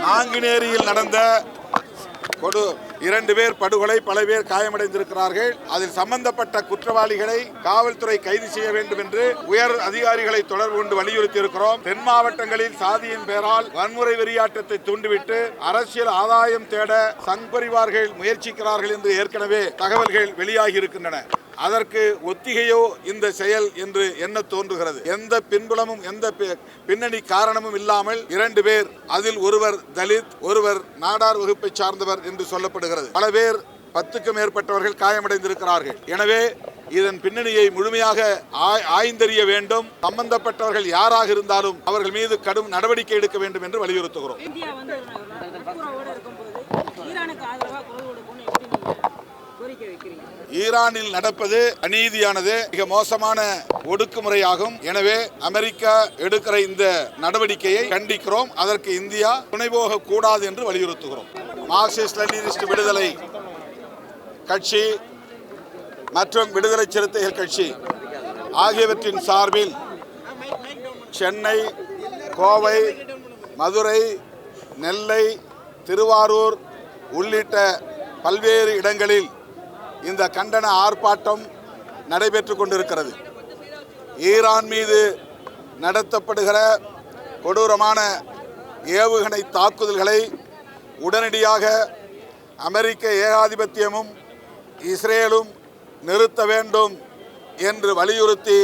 நாங்குநேரியில் நடந்த 2 பேர் படுகொலை, பல பேர் காயமடைந்திருக்கிறார்கள். அதில் சம்பந்தப்பட்ட குற்றவாளிகளை காவல்துறை கைது செய்ய வேண்டும் என்று உயர் அதிகாரிகளை தொடர்பு கொண்டு வலியுறுத்தி இருக்கிறோம். தென் மாவட்டங்களில் சாதியின் பெயரால் வன்முறை வெறியாட்டத்தை தூண்டிவிட்டு அரசியல் ஆதாயம் தேட சங் பரிவார்கள் முயற்சிக்கிறார்கள் என்று ஏற்கனவே தகவல்கள் வெளியாகி இருக்கின்றன. அதற்கு ஒத்திகையோ இந்த செயல் என்று எண்ண தோன்றுகிறது. எந்த பின்புலமும் எந்த பின்னணி காரணமும் இல்லாமல் 2 பேர், அதில் ஒருவர் தலித், ஒருவர் நாடார் வகுப்பை சார்ந்தவர் என்று சொல்லப்படுகிறது. பல பேர் 10க்கும் மேற்பட்டவர்கள் காயமடைந்திருக்கிறார்கள். எனவே இதன் பின்னணியை முழுமையாக ஆய்ந்தறிய வேண்டும். சம்பந்தப்பட்டவர்கள் யாராக இருந்தாலும் அவர்கள் மீது கடும் நடவடிக்கை எடுக்க வேண்டும் என்று வலியுறுத்துகிறோம். ஈரானில் நடப்பது அநீதியானது, மிக மோசமான ஒடுக்குமுறையாகும். எனவே அமெரிக்கா எடுக்கிற இந்த நடவடிக்கையை கண்டிக்கிறோம். அதற்கு இந்தியா துணை போக கூடாது என்று வலியுறுத்துகிறோம். மார்க்சிஸ்ட் லெனினிஸ்ட் விடுதலை கட்சி மற்றும் விடுதலை சிறுத்தைகள் கட்சி ஆகியவற்றின் சார்பில் சென்னை, கோவை, மதுரை, நெல்லை, திருவாரூர் உள்ளிட்ட பல்வேறு இடங்களில் இந்த கண்டன ஆர்ப்பாட்டம் நடைபெற்றுக் கொண்டிருக்கிறது. ஈரான் மீது நடத்தப்படுகிற கொடூரமான ஏவுகணை தாக்குதல்களை உடனடியாக அமெரிக்க ஏகாதிபத்தியமும் இஸ்ரேலும் நிறுத்த வேண்டும் என்று வலியுறுத்தி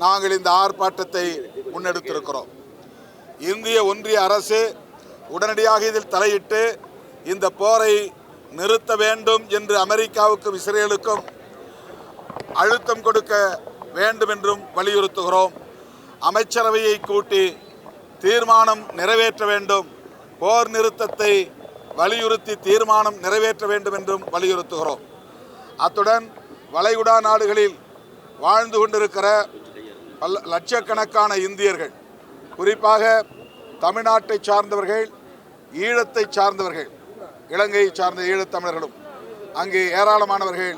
நாங்கள் இந்த ஆர்ப்பாட்டத்தை முன்னெடுத்திருக்கிறோம். இந்திய ஒன்றிய அரசு உடனடியாக இதில் தலையிட்டு இந்த போரை நிறுத்த வேண்டும் என்று அமெரிக்காவுக்கும் இஸ்ரேலுக்கும் அழுத்தம் கொடுக்க வேண்டும் என்றும் வலியுறுத்துகிறோம். அமைச்சரவையை கூட்டி தீர்மானம் நிறைவேற்ற வேண்டும், போர் நிறுத்தத்தை வலியுறுத்தி தீர்மானம் நிறைவேற்ற வேண்டும் என்றும் வலியுறுத்துகிறோம். அத்துடன் வளைகுடா நாடுகளில் வாழ்ந்து கொண்டிருக்கிற லட்சக்கணக்கான இந்தியர்கள், குறிப்பாக தமிழ்நாட்டை சார்ந்தவர்கள், ஈழத்தை சார்ந்தவர்கள், இலங்கையை சார்ந்த ஈழத்தமிழர்களும் அங்கே ஏராளமானவர்கள்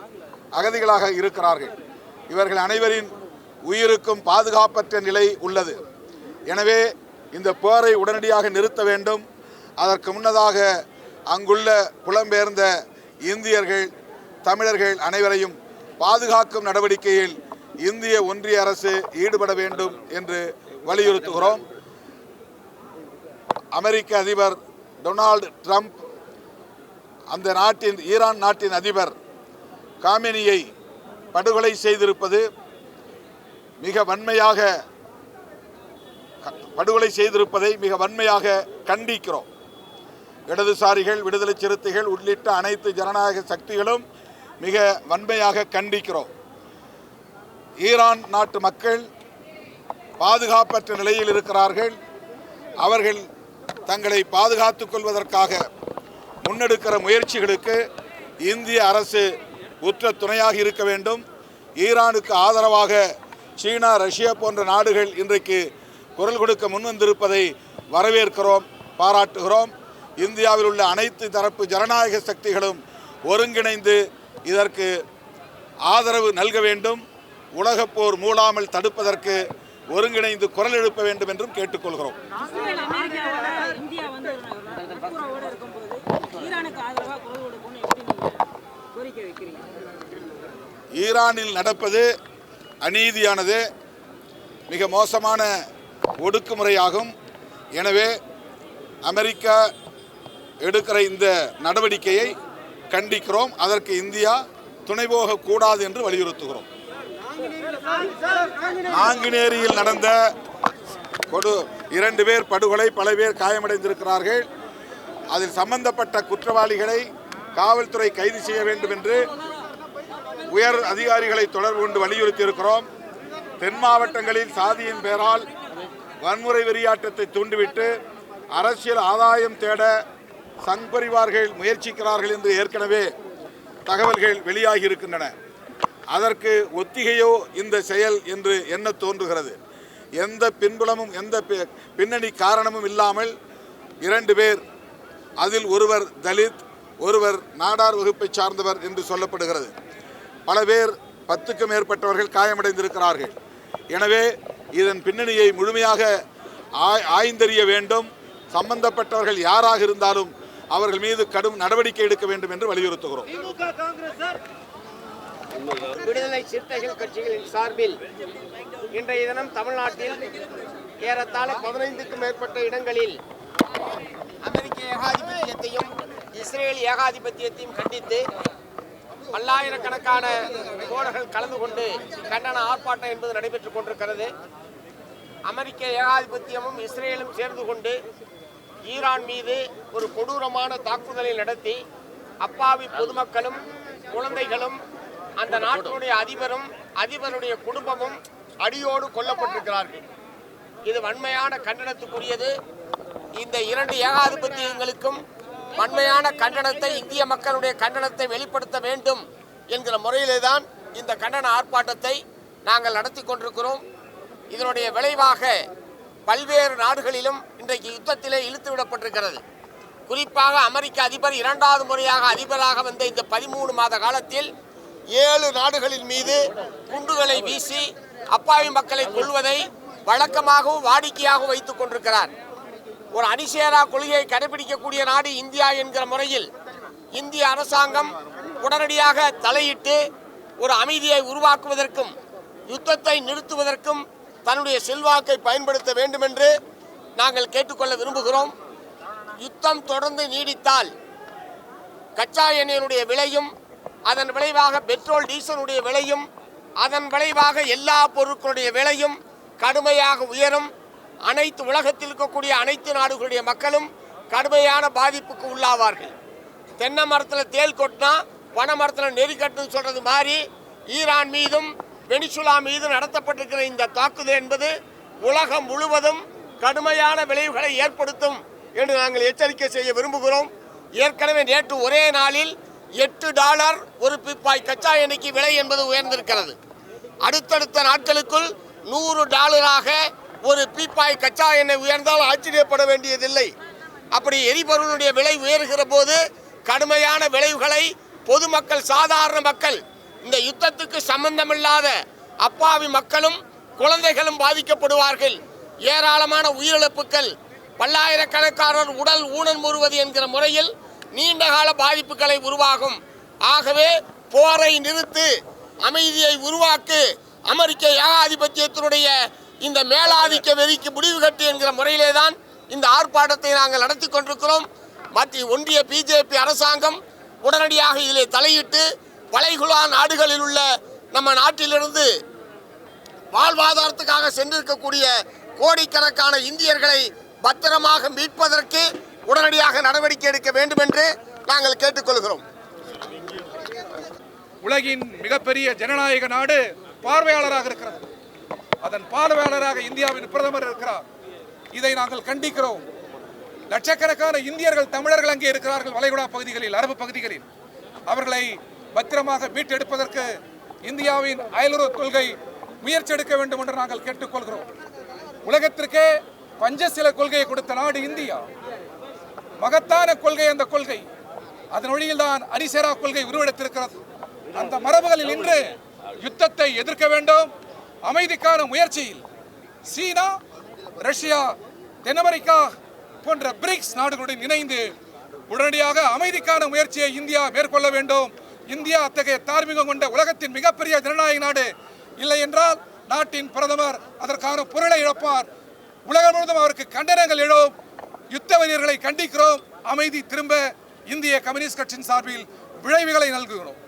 அகதிகளாக இருக்கிறார்கள். இவர்கள் அனைவரின் உயிருக்கும் பாதுகாப்பற்ற நிலை உள்ளது. எனவே இந்த போரை உடனடியாக நிறுத்த வேண்டும். அதற்கு முன்னதாக அங்குள்ள புலம்பெயர்ந்த இந்தியர்கள், தமிழர்கள் அனைவரையும் பாதுகாக்கும் நடவடிக்கையில் இந்திய ஒன்றிய அரசு ஈடுபட வேண்டும் என்று வலியுறுத்துகிறோம். அமெரிக்க அதிபர் டொனால்டு ட்ரம்ப் அந்த நாட்டின், ஈரான் நாட்டின் அதிபர் காமெனியை படுகொலை செய்திருப்பது மிக வன்மையாக கண்டிக்கிறோம். இடதுசாரிகள், விடுதலை சிறுத்தைகள் உள்ளிட்ட அனைத்து ஜனநாயக சக்திகளும் மிக வன்மையாக கண்டிக்கிறோம். ஈரான் நாட்டு மக்கள் பாதுகாப்பற்ற நிலையில் இருக்கிறார்கள். அவர்கள் தங்களை பாதுகாத்துக் கொள்வதற்காக முன்னெடுக்கிற முயற்சிகளுக்கு இந்திய அரசு உற்ற துணையாக இருக்க வேண்டும். ஈரானுக்கு ஆதரவாக சீனா, ரஷ்யா போன்ற நாடுகள் இன்றைக்கு குரல் கொடுக்க முன்வந்திருப்பதை வரவேற்கிறோம், பாராட்டுகிறோம். இந்தியாவில் உள்ள அனைத்து தரப்பு ஜனநாயக சக்திகளும் ஒருங்கிணைந்து இதற்கு ஆதரவு நல்க வேண்டும். உலகப் போர் மூளாமல் தடுப்பதற்கு ஒருங்கிணைந்து குரல் எழுப்ப வேண்டும் என்றும் கேட்டுக்கொள்கிறோம். ஈரானில் நடப்பது அநீதியானது, மிக மோசமான ஒடுக்குமுறையாகும். எனவே அமெரிக்கா எடுக்கிற இந்த நடவடிக்கையை கண்டிக்கிறோம். அதற்கு இந்தியா துணை போக கூடாது என்று வலியுறுத்துகிறோம். நாங்குநேரியில் நடந்த 2 பேர் படுகொலை, பல பேர் காயமடைந்திருக்கிறார்கள். அதில் சம்பந்தப்பட்ட குற்றவாளிகளை காவல்துறை கைது செய்ய வேண்டும் என்று உயர் அதிகாரிகளை தொடர்பு கொண்டு வலியுறுத்தி இருக்கிறோம். தென் மாவட்டங்களில் சாதியின் பெயரால் வன்முறை வெறியாட்டத்தை தூண்டிவிட்டு அரசியல் ஆதாயம் தேட சங் பரிவார்கள் முயற்சிக்கிறார்கள் என்று ஏற்கனவே தகவல்கள் வெளியாகி இருக்கின்றன. அதற்கு ஒத்திகையோ இந்த செயல் என்று எண்ண தோன்றுகிறது. எந்த பின்புலமும் எந்த பின்னணி காரணமும் இல்லாமல் 2 பேர், அதில் ஒருவர் தலித், ஒருவர் நாடார் வகுப்பை சார்ந்தவர் என்று சொல்லப்படுகிறது. பல பேர் 10க்கும் மேற்பட்டவர்கள் காயமடைந்திருக்கிறார்கள். எனவே இதன் பின்னணியை முழுமையாக ஆய்ந்தறிய வேண்டும். சம்பந்தப்பட்டவர்கள் யாராக இருந்தாலும் அவர்கள் மீது கடும் நடவடிக்கை எடுக்க வேண்டும் என்று வலியுறுத்துகிறோம். விடுதலை சிறுத்தைகள் கட்சிகளின் சார்பில் இன்றைய தினம் தமிழ்நாட்டில் ஏறத்தாழ 15க்கும் மேற்பட்ட இடங்களில் அமெரிக்க ஏகாதிபத்தியத்தையும் இஸ்ரேல் ஏகாதிபத்தியத்தையும் கண்டித்து பல்லாயிரக்கணக்கான தோழர்கள் கலந்து கொண்டு கண்டன ஆர்ப்பாட்டம் என்பது நடைபெற்றுக் கொண்டிருக்கிறது. அமெரிக்க ஏகாதிபத்தியமும் இஸ்ரேலும் சேர்ந்து கொண்டு ஈரான் மீது ஒரு கொடூரமான தாக்குதலை நடத்தி அப்பாவி பொதுமக்களும் குழந்தைகளும் அந்த நாட்டினுடைய அதிபருடைய குடும்பமும் அடியோடு கொல்லப்பட்டிருக்கிறார்கள். இது வன்மையான கண்டனத்துக்குரியது. இந்த இரண்டு ஏகாதிபத்தியங்களுக்கும் வன்மையான கண்டனத்தை, இந்திய மக்களுடைய கண்டனத்தை வெளிப்படுத்த வேண்டும் என்கிற முறையிலே தான் இந்த கண்டன ஆர்ப்பாட்டத்தை நாங்கள் நடத்தி கொண்டிருக்கிறோம். இதனுடைய விளைவாக பல்வேறு நாடுகளிலும் இன்றைக்கு யுத்தத்திலே இழுத்து விடப்பட்டிருக்கிறது. குறிப்பாக அமெரிக்க அதிபர் 2வது முறையாக அதிபராக வந்த இந்த 13 மாத காலத்தில் 7 நாடுகளின் மீது குண்டுகளை வீசி அப்பாவி மக்களை கொல்வதை வழக்கமாகவும் வாடிக்கையாகவும் வைத்துக் கொண்டிருக்கிறார். ஒரு அணிசேரா கொள்கையை கடைபிடிக்கக்கூடிய நாடு இந்தியா என்கிற முறையில் இந்திய அரசாங்கம் உடனடியாக தலையிட்டு ஒரு அமைதியை உருவாக்குவதற்கும் யுத்தத்தை நிறுத்துவதற்கும் தன்னுடைய செல்வாக்கை பயன்படுத்த வேண்டும் என்று நாங்கள் கேட்டுக்கொள்ள விரும்புகிறோம். யுத்தம் தொடர்ந்து நீடித்தால் கச்சா எண்ணெயினுடைய விலையும், அதன் விளைவாக பெட்ரோல் டீசலுடைய விலையும், அதன் விளைவாக எல்லா பொருட்களுடைய விலையும் கடுமையாக உயரும். அனைத்து உலகத்தில் இருக்கக்கூடிய அனைத்து நாடுகளுடைய மக்களும் கடுமையான பாதிப்புக்கு உள்ளாவார்கள். தென்னை மரத்தில் தேல் கொட்டினா பனை மரத்தில் நெறி கட்டுன்னு சொல்றது மாதிரி ஈரான் மீதும் வெனிசுலா மீது நடத்தப்பட்டிருக்கிற இந்த தாக்குதல் என்பது உலகம் முழுவதும் கடுமையான விளைவுகளை ஏற்படுத்தும் என்று நாங்கள் எச்சரிக்கை செய்ய விரும்புகிறோம். ஏற்கனவே நேற்று ஒரே நாளில் $8 ஒரு பீப்பாய் கச்சா எண்ணெய்க்கு விலை என்பது உயர்ந்திருக்கிறது. அடுத்தடுத்த நாட்களுக்குள் $100 ஒரு பீப்பாய் கச்சா எண்ணெய் உயர்ந்தால் ஆச்சரியப்பட வேண்டியதில்லை. அப்படி எரிபொருளுடைய விலை உயர்கிற போது கடுமையான விளைவுகளை பொதுமக்கள், சாதாரண மக்கள், இந்த யுத்தத்துக்கு சம்பந்தமில்லாத அப்பாவி மக்களும் குழந்தைகளும் பாதிக்கப்படுவார்கள். ஏராளமான உயிரிழப்புகள், பல்லாயிரக்கணக்கானோர் உடல் ஊனம் முறுவது என்கிற முறையில் நீண்டகால பாதிப்புகளை உருவாகும். ஆகவே போரை நிறுத்து, அமைதியை உருவாக்கு, அமெரிக்க ஏகாதிபத்தியத்தினுடைய இந்த மேலாதிக்க வெறிக்கு முடிவு கட்டு என்கிற முறையிலே தான் இந்த ஆர்ப்பாட்டத்தை நாங்கள் நடத்தி கொண்டிருக்கிறோம். மத்திய ஒன்றிய பிஜேபி அரசாங்கம் உடனடியாக இதிலே தலையிட்டு வளைகுடா நாடுகளில் உள்ள நம்ம நாட்டிலிருந்து வாழ்வாதாரத்துக்காக சென்றிருக்கக்கூடிய கோடிக்கணக்கான இந்தியர்களை பத்திரமாக மீட்பதற்கு உடனடியாக நடவடிக்கை எடுக்க வேண்டும் என்று நாங்கள் கேட்டுக்கொள்கிறோம். உலகின் மிகப்பெரிய ஜனநாயக நாடு பார்வையாளராக இருக்கிறது. அதன் பார்வையாளராக இந்தியாவின் பிரதமர் இருக்கிறார். இதை நாங்கள் கண்டிக்கிறோம். லட்சக்கணக்கான இந்தியர்கள், தமிழர்கள் அங்கே இருக்கிறார்கள், வளைகுடா பகுதிகளில், அரபு பகுதிகளில். அவர்களை பத்திரமாக மீட்டெடுப்பதற்கு இந்தியாவின் அயலுறவு கொள்கை முயற்சி எடுக்க வேண்டும் என்று நாங்கள் கேட்டுக்கொள்கிறோம். உலகத்திற்கே பஞ்சசீல கொள்கையை கொடுத்த நாடு இந்தியா. மகத்தான கொள்கை அந்த கொள்கை. அதன் வழியில் தான் அணிசேரா கொள்கை உருவெடுத்திருக்கிறது. அந்த மரபுகளில் இன்று யுத்தத்தை எதிர்க்க வேண்டும். அமைதிக்கான முயற்சியில் சீனா, ரஷ்யா, தென் அமெரிக்கா போன்ற பிரிக்ஸ் நாடுகளுடன் இணைந்து உடனடியாக அமைதிக்கான முயற்சியை இந்தியா மேற்கொள்ள வேண்டும். இந்தியா அத்தகைய தார்மீகம் கொண்ட உலகத்தின் மிகப்பெரிய ஜனநாயக நாடு. இல்லை என்றால் நாட்டின் பிரதமர் அதற்கான பொருளை இழப்பார். உலகம் முழுவதும் அவருக்கு கண்டனங்கள் எழும். யுத்த வீரர்களை கண்டிக்கிறோம். அமைதி திரும்ப இந்திய கம்யூனிஸ்ட் கட்சியின் சார்பில் விளைவுகளை நல்குகிறோம்.